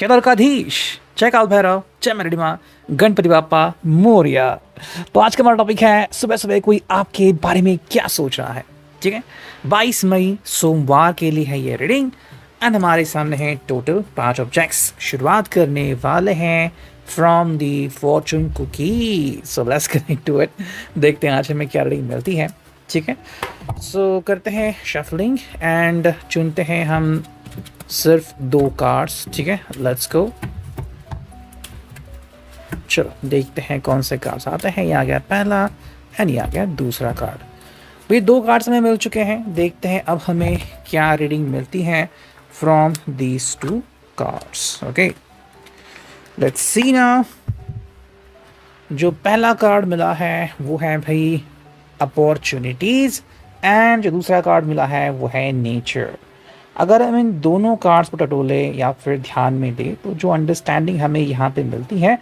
केदारकाधीश, जय काल भैरव, जय मेरडी माँ, गणपति बापा मोरिया। तो आज का हमारा टॉपिक है सुबह सुबह कोई आपके बारे में क्या सोच रहा है। ठीक है, 22 मई सोमवार के लिए है ये रीडिंग एंड हमारे सामने है टोटल 5 ऑब्जेक्ट्स। शुरुआत करने वाले हैं from the fortune cookie. So let's get into it. देखते हैं आज हमें क्या रीडिंग मिलती है। ठीक है, सो करते हैं शफलिंग एंड चुनते हैं हम सिर्फ 2 कार्ड्स। ठीक है, लेट्स गो। चलो देखते हैं कौन से कार्ड्स आते हैं। ये आ गया पहला एंड ये आ गया दूसरा कार्ड। ये 2 कार्ड्स हमें मिल चुके हैं। देखते हैं अब हमें क्या रीडिंग मिलती है from these 2 cards. Okay, let's see now. जो पहला कार्ड मिला है वो है भाई अपॉर्चुनिटीज एंड जो दूसरा कार्ड मिला है वो है नेचर। अगर हम इन दोनों कार्ड्स को टटोले या फिर ध्यान में दें तो जो अंडरस्टैंडिंग हमें यहाँ पे मिलती है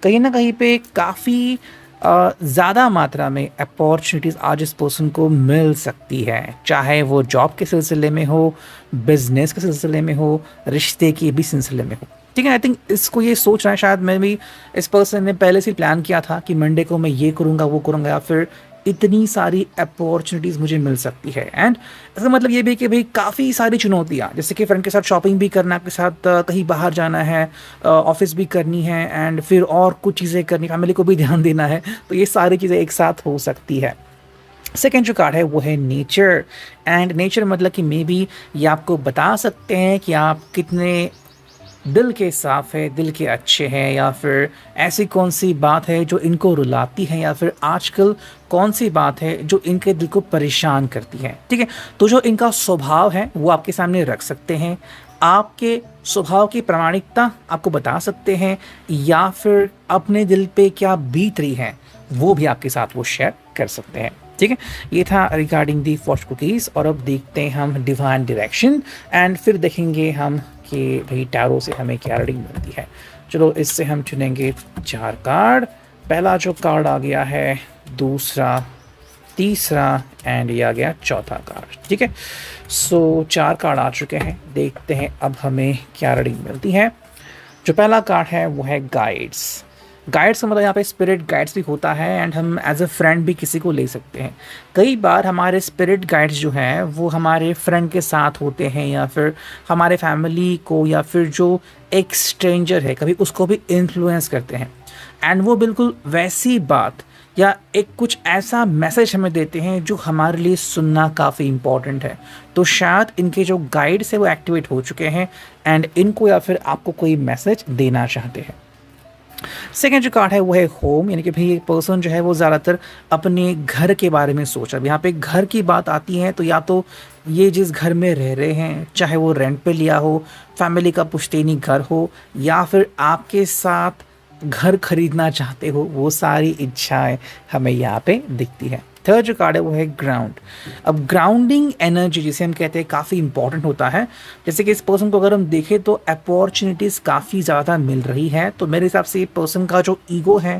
कहीं ना कहीं पे काफ़ी ज़्यादा मात्रा में अपॉर्चुनिटीज़ आज इस पर्सन को मिल सकती है, चाहे वो जॉब के सिलसिले में हो, बिजनेस के सिलसिले में हो, रिश्ते के भी सिलसिले में हो। ठीक है, आई थिंक इसको ये सोच रहा है, शायद मैं भी इस पर्सन ने पहले से प्लान किया था कि मंडे को मैं ये करूँगा वो करूँगा या फिर इतनी सारी अपॉर्चुनिटीज़ मुझे मिल सकती है। एंड इसका मतलब ये भी कि भाई काफ़ी सारी चुनौतियाँ, जैसे कि फ्रेंड के साथ शॉपिंग भी करना, आपके साथ कहीं बाहर जाना है, ऑफिस भी करनी है एंड फिर और कुछ चीज़ें करनी, फैमिली को भी ध्यान देना है, तो ये सारी चीज़ें एक साथ हो सकती है। सेकेंड जो कार्ड है वो है नेचर एंड नेचर मतलब कि मे बी ये आपको बता सकते हैं कि आप कितने दिल के साफ है, दिल के अच्छे हैं, या फिर ऐसी कौन सी बात है जो इनको रुलाती है, या फिर आजकल कौन सी बात है जो इनके दिल को परेशान करती है। ठीक है, तो जो इनका स्वभाव है वो आपके सामने रख सकते हैं, आपके स्वभाव की प्रामाणिकता आपको बता सकते हैं, या फिर अपने दिल पे क्या बीत रही है वो भी आपके साथ वो शेयर कर सकते हैं। ठीक है, ये था रिगार्डिंग दी फॉर्चून कुकीज़। और अब देखते हैं हम डिवाइन डायरेक्शन एंड फिर देखेंगे हम कि भाई टैरो से हमें क्या रीडिंग मिलती है। चलो इससे हम चुनेंगे 4 कार्ड। पहला जो कार्ड आ गया है, दूसरा, तीसरा एंड ये आ गया चौथा कार्ड। ठीक है, सो 4 कार्ड आ चुके हैं। देखते हैं अब हमें क्या रीडिंग मिलती है। जो पहला कार्ड है वो है गाइड्स। गाइड्स का मतलब यहाँ पे स्पिरिट गाइड्स भी होता है एंड हम एज अ फ्रेंड भी किसी को ले सकते हैं। कई बार हमारे स्पिरिट गाइड्स जो हैं वो हमारे फ्रेंड के साथ होते हैं, या फिर हमारे फैमिली को, या फिर जो एक स्ट्रेंजर है कभी उसको भी इन्फ्लुएंस करते हैं। एंड वो बिल्कुल वैसी बात या एक कुछ ऐसा मैसेज हमें देते हैं जो हमारे लिए सुनना काफ़ी इम्पॉर्टेंट है। तो शायद इनके जो गाइड्स है वो एक्टिवेट हो चुके हैं एंड इनको या फिर आपको कोई मैसेज देना चाहते हैं। सेकेंड जो कार्ड है वो है होम, यानी कि भाई एक पर्सन जो है वो ज़्यादातर अपने घर के बारे में सोच रहा है। यहाँ पे घर की बात आती है तो या तो ये जिस घर में रह रहे हैं, चाहे वो रेंट पे लिया हो, फैमिली का पुश्तैनी घर हो, या फिर आपके साथ घर खरीदना चाहते हो, वो सारी इच्छाएं हमें यहाँ पे दिखती है। थर्ड जो कार्ड है वो है ग्राउंड। अब ग्राउंडिंग एनर्जी जिसे हम कहते हैं काफ़ी इंपॉर्टेंट होता है। जैसे कि इस पर्सन को अगर हम देखें तो अपॉर्चुनिटीज़ काफ़ी ज़्यादा मिल रही है, तो मेरे हिसाब से ये पर्सन का जो ईगो है,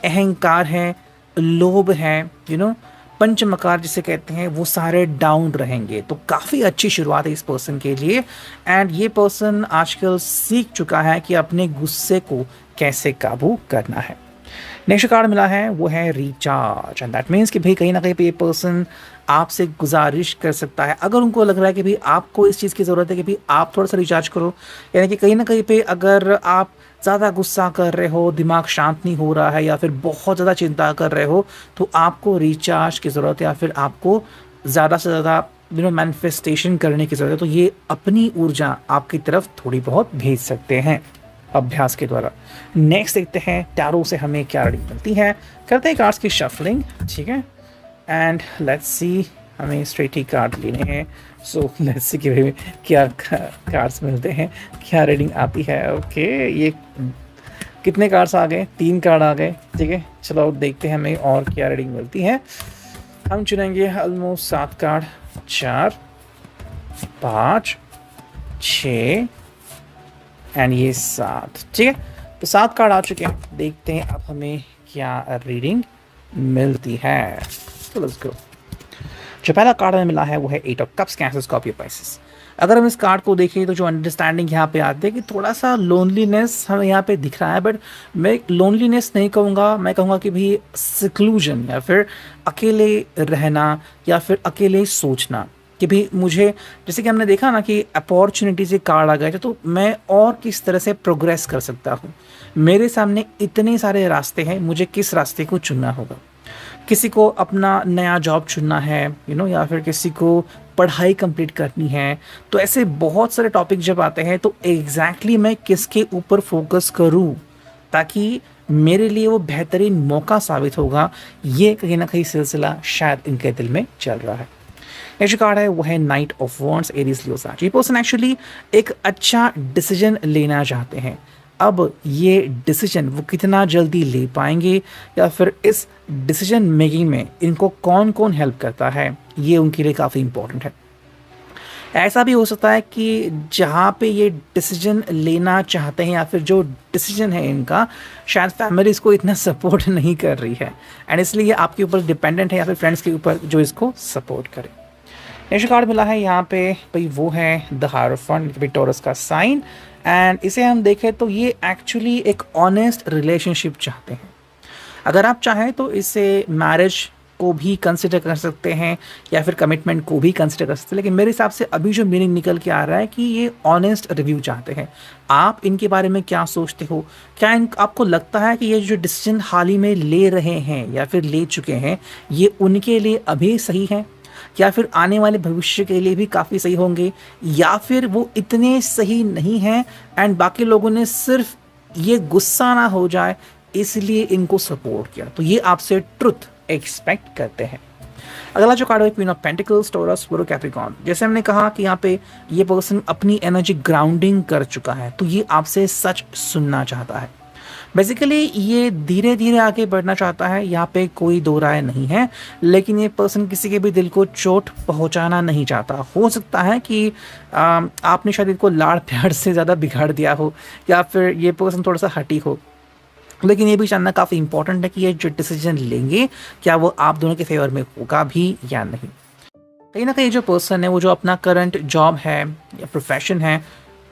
अहंकार है, लोभ है, पंचमकार जिसे कहते हैं, वो सारे डाउन रहेंगे। तो काफ़ी अच्छी शुरुआत है इस पर्सन के लिए एंड ये पर्सन आजकल सीख चुका है कि अपने गुस्से को कैसे काबू करना है। नेक्स्ट कार्ड मिला है वो है रिचार्ज एंड दैट मीन्स कि भाई कहीं ना कहीं पे ये पर्सन आपसे गुजारिश कर सकता है, अगर उनको लग रहा है कि भाई आपको इस चीज़ की ज़रूरत है कि भाई आप थोड़ा सा रिचार्ज करो। यानी कि कहीं ना कहीं पे अगर आप ज़्यादा गुस्सा कर रहे हो, दिमाग शांत नहीं हो रहा है, या फिर बहुत ज़्यादा चिंता कर रहे हो, तो आपको रिचार्ज की ज़रूरत है, या फिर आपको ज़्यादा से ज़्यादा मैनिफेस्टेशन करने की ज़रूरत है। तो ये अपनी ऊर्जा आपकी तरफ थोड़ी बहुत भेज सकते हैं अभ्यास के द्वारा। नेक्स्ट देखते हैं टैरो से हमें क्या रीडिंग मिलती है। करते हैं कार्ड्स की शफलिंग। ठीक है, एंड लेट्स सी, हमें स्ट्रेट ही कार्ड लेने हैं। सो लेट्स सी कि क्या कार्ड्स मिलते हैं, क्या रीडिंग आती है। ओके, ये कितने कार्ड्स आ गए? 3 कार्ड आ गए। ठीक है, चलो देखते हैं हमें और क्या रीडिंग मिलती है। हम चुनेंगे ऑलमोस्ट 7 कार्ड, 4, 5, 6 एंड ये 7। ठीक है, तो 7 कार्ड आ चुके हैं। देखते हैं अब हमें क्या रीडिंग मिलती है। तो लेट्स गो। जो पहला कार्ड हमें मिला है वो है 8 of cups, cancer, Scorpio, Pisces. अगर हम इस कार्ड को देखें तो जो अंडरस्टैंडिंग यहाँ पे आती है कि थोड़ा सा लोनलीनेस हमें यहाँ पे दिख रहा है, बट मैं लोनलीनेस नहीं कहूँगा, मैं कहूँगा कि भी सिक्लूजन या फिर अकेले रहना या फिर अकेले सोचना कि भी मुझे, जैसे कि हमने देखा ना कि अपॉर्चुनिटी से कार्ड आ गए थे, तो मैं और किस तरह से प्रोग्रेस कर सकता हूँ, मेरे सामने इतने सारे रास्ते हैं, मुझे किस रास्ते को चुनना होगा। किसी को अपना नया जॉब चुनना है या फिर किसी को पढ़ाई कंप्लीट करनी है, तो ऐसे बहुत सारे टॉपिक जब आते हैं तो एग्जैक्टली मैं किसके ऊपर फोकस करूं ताकि मेरे लिए वो बेहतरीन मौका साबित होगा, ये कहीं ना कहीं सिलसिला शायद इनके दिल में चल रहा है। ये जो कार्ड है वो है night of wands, Aries Leo साजिश। ये पर्सन एक्चुअली एक अच्छा डिसीजन लेना चाहते हैं। अब ये डिसीजन वो कितना जल्दी ले पाएंगे या फिर इस डिसीजन मेकिंग में इनको कौन कौन हेल्प करता है, ये उनके लिए काफ़ी इंपॉर्टेंट है। ऐसा भी हो सकता है कि जहाँ पे ये डिसीजन लेना चाहते हैं या फिर जो डिसीजन है इनका, शायद फैमिली इसको इतना सपोर्ट नहीं कर रही है एंड इसलिए आपके ऊपर डिपेंडेंट है या फिर फ्रेंड्स के ऊपर जो इसको सपोर्ट करे। नेक्स्ट कार्ड मिला है यहाँ पे भाई, वो है द हायरोफेंट, टॉरस का साइन, एंड इसे हम देखें तो ये एक्चुअली एक ऑनेस्ट रिलेशनशिप चाहते हैं। अगर आप चाहें तो इसे मैरिज को भी कंसिडर कर सकते हैं या फिर कमिटमेंट को भी कंसिडर कर सकते हैं, लेकिन मेरे हिसाब से अभी जो मीनिंग निकल के आ रहा है कि ये ऑनेस्ट रिव्यू चाहते हैं। आप इनके बारे में क्या सोचते हो? क्या आपको लगता है कि ये जो डिसीजन हाल ही में ले रहे हैं या फिर ले चुके हैं, ये उनके लिए अभी सही है या फिर आने वाले भविष्य के लिए भी काफ़ी सही होंगे, या फिर वो इतने सही नहीं हैं एंड बाकी लोगों ने सिर्फ ये गुस्सा ना हो जाए इसलिए इनको सपोर्ट किया, तो ये आपसे ट्रुथ एक्सपेक्ट करते हैं। अगला जो कार्ड है queen of pentacles, taurus, Virgo, Capricorn. जैसे हमने कहा कि यहाँ पे ये पर्सन अपनी एनर्जी ग्राउंडिंग कर चुका है, तो ये आपसे सच सुनना चाहता है। बेसिकली ये धीरे धीरे आगे बढ़ना चाहता है, यहाँ पे कोई दो राय नहीं है, लेकिन ये पर्सन किसी के भी दिल को चोट पहुँचाना नहीं चाहता। हो सकता है कि आपने शायद इनको लाड़ प्यार से ज़्यादा बिगाड़ दिया हो या फिर ये पर्सन थोड़ा सा हटी हो, लेकिन ये भी जानना काफ़ी इंपॉर्टेंट है कि ये जो डिसीजन लेंगे क्या वो आप दोनों के फेवर में होगा भी या नहीं। कहीं ना कहीं जो पर्सन है वो जो अपना करंट जॉब है या प्रोफेशन है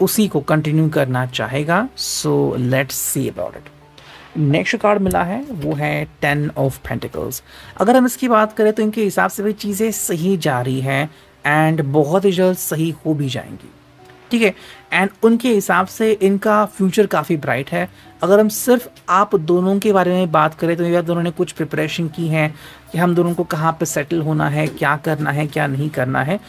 उसी को कंटिन्यू करना चाहेगा। So let's see about it. Next card मिला है वो है 10 ऑफ पेंटिकल्स। अगर हम इसकी बात करें तो इनके हिसाब से भी चीज़ें सही जा रही हैं एंड बहुत ही जल्द सही हो भी जाएंगी, ठीक है। एंड उनके हिसाब से इनका फ्यूचर काफ़ी ब्राइट है। अगर हम सिर्फ आप दोनों के बारे में बात करें तो ये दोनों ने कुछ प्रिपरेशन की है कि हम दोनों को कहाँ पे सेटल होना है, क्या करना है, क्या नहीं करना है।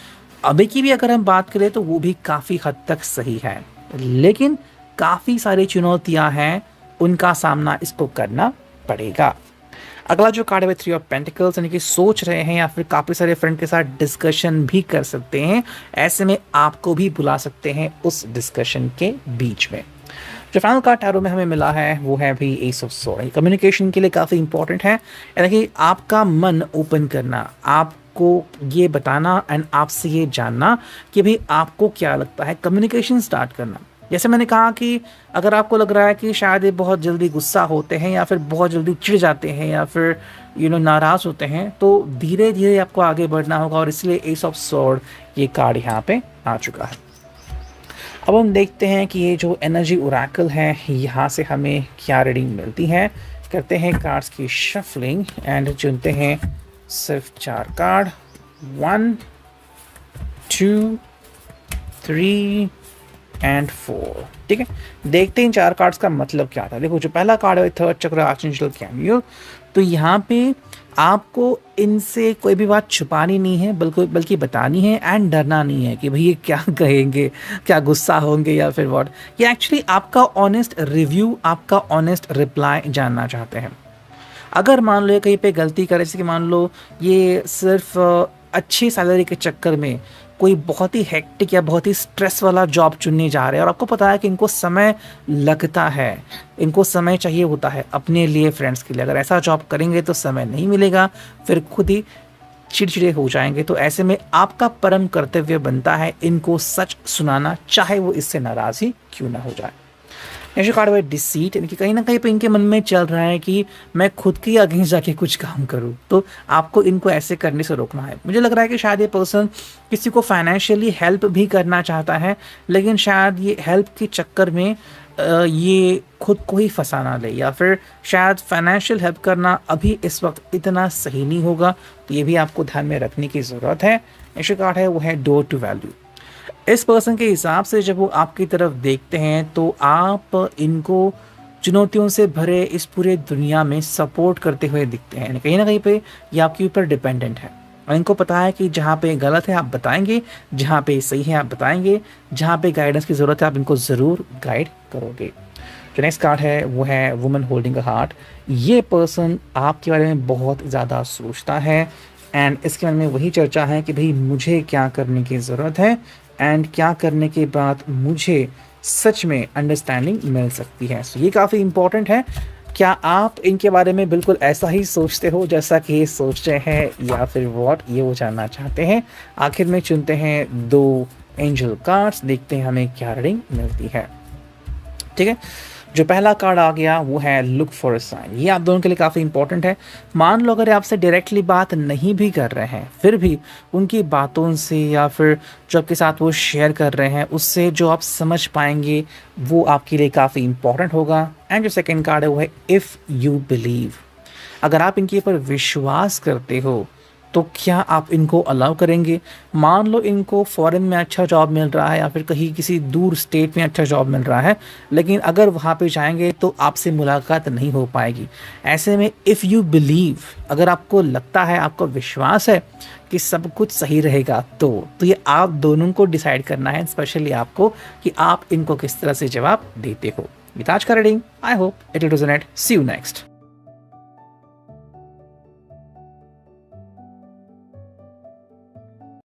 अभी की भी अगर हम बात करें तो वो भी काफ़ी हद तक सही है, लेकिन काफ़ी सारी चुनौतियां हैं, उनका सामना इसको करना पड़ेगा। अगला जो कार्ड है 3 ऑफ पेंटिकल्स, यानी कि सोच रहे हैं या फिर काफ़ी सारे फ्रेंड के साथ डिस्कशन भी कर सकते हैं, ऐसे में आपको भी बुला सकते हैं उस डिस्कशन के बीच में। जो फाइनल कार्ड टैरो में हमें मिला है वो है भी एस ऑफ स्वॉर्ड। कम्युनिकेशन के लिए काफ़ी इंपॉर्टेंट है, यानी कि आपका मन ओपन करना, आपको ये बताना एंड आपसे ये जानना कि भाई आपको क्या लगता है, कम्युनिकेशन स्टार्ट करना। जैसे मैंने कहा कि अगर आपको लग रहा है कि शायद ये बहुत जल्दी गुस्सा होते हैं या फिर बहुत जल्दी चिढ़ जाते हैं या फिर नाराज़ होते हैं, तो धीरे धीरे आपको आगे बढ़ना होगा, और इसलिए एस ऑफ स्वॉर्ड ये कार्ड यहाँ पे आ चुका है। अब हम देखते हैं कि ये जो एनर्जी ओरेकल है यहाँ से हमें क्या रीडिंग मिलती है। करते हैं कार्ड्स की शफलिंग एंड चुनते हैं सिर्फ 4 कार्ड, 1 2 3 एंड 4, ठीक है। देखते हैं 4 कार्ड्स का मतलब क्या था। देखो जो पहला कार्ड है थर्ड चक्र आर्चएंजल कैमियो, तो यहाँ पे आपको इनसे कोई भी बात छुपानी नहीं है, बल्कि बतानी है एंड डरना नहीं है कि भाई ये क्या कहेंगे, क्या गुस्सा होंगे या फिर व्हाट। ये एक्चुअली आपका ऑनेस्ट रिव्यू, आपका ऑनेस्ट रिप्लाई जानना चाहते हैं। अगर मान लो ये कहीं पे गलती करे, जैसे कि मान लो ये सिर्फ अच्छी सैलरी के चक्कर में कोई बहुत ही हेक्टिक या बहुत ही स्ट्रेस वाला जॉब चुनने जा रहे हैं और आपको पता है कि इनको समय लगता है, इनको समय चाहिए होता है अपने लिए, फ्रेंड्स के लिए, अगर ऐसा जॉब करेंगे तो समय नहीं मिलेगा, फिर खुद ही चिड़चिड़े हो जाएंगे, तो ऐसे में आपका परम कर्तव्य बनता है इनको सच सुनाना, चाहे वो इससे नाराज़ ही क्यों ना हो जाए। नेक्स्ट कार्ड है डिसीट, यानी कि कहीं ना कहीं पे इनके मन में चल रहा है कि मैं खुद के अगेंस्ट जाके कुछ काम करूं, तो आपको इनको ऐसे करने से रोकना है। मुझे लग रहा है कि शायद ये पर्सन किसी को फाइनेंशियली हेल्प भी करना चाहता है, लेकिन शायद ये हेल्प के चक्कर में ये खुद को ही फंसा ना ले, या फिर शायद फाइनेंशियल हेल्प करना अभी इस वक्त इतना सही नहीं होगा, तो ये भी आपको ध्यान में रखने की ज़रूरत है। नेक्स्ट कार्ड है वो है डोर टू वैल्यू। इस पर्सन के हिसाब से जब वो आपकी तरफ देखते हैं तो आप इनको चुनौतियों से भरे इस पूरे दुनिया में सपोर्ट करते हुए दिखते हैं। कहीं ना कहीं पे ये आपके ऊपर डिपेंडेंट है और इनको पता है कि जहाँ पे गलत है आप बताएंगे, जहाँ पे सही है आप बताएंगे, जहाँ पे गाइडेंस की ज़रूरत है आप इनको ज़रूर गाइड करोगे। जो नेक्स्ट कार्ड है वो है वुमन होल्डिंग अ हार्ट। ये पर्सन आपके बारे में बहुत ज़्यादा सोचता है एंड इसके बारे में वही चर्चा है कि भाई मुझे क्या करने की ज़रूरत है एंड क्या करने के बाद मुझे सच में अंडरस्टैंडिंग मिल सकती है। सो ये काफ़ी इंपॉर्टेंट है। क्या आप इनके बारे में बिल्कुल ऐसा ही सोचते हो जैसा कि ये सोचते हैं, या फिर व्हाट, ये वो जानना चाहते हैं। आखिर में चुनते हैं 2 एंजल कार्ड्स, देखते हैं हमें क्या रीडिंग मिलती है। ठीक है, जो पहला कार्ड आ गया वो है लुक फॉर अ साइन। ये आप दोनों के लिए काफ़ी इंपॉर्टेंट है। मान लो अगर आपसे डायरेक्टली बात नहीं भी कर रहे हैं, फिर भी उनकी बातों से या फिर जो आपके साथ वो शेयर कर रहे हैं उससे जो आप समझ पाएंगे वो आपके लिए काफ़ी इंपॉर्टेंट होगा। एंड जो सेकेंड कार्ड है वो है इफ़ यू बिलीव। अगर आप इनके ऊपर विश्वास करते हो तो क्या आप इनको अलाउ करेंगे। मान लो इनको फॉरेन में अच्छा जॉब मिल रहा है या फिर कहीं किसी दूर स्टेट में अच्छा जॉब मिल रहा है, लेकिन अगर वहाँ पे जाएंगे तो आपसे मुलाकात नहीं हो पाएगी। ऐसे में इफ़ यू बिलीव, अगर आपको लगता है, आपको विश्वास है कि सब कुछ सही रहेगा, तो ये आप दोनों को डिसाइड करना है, स्पेशली आपको, कि आप इनको किस तरह से जवाब देते हो। ये आज का reading, I hope it will resonate. See you next.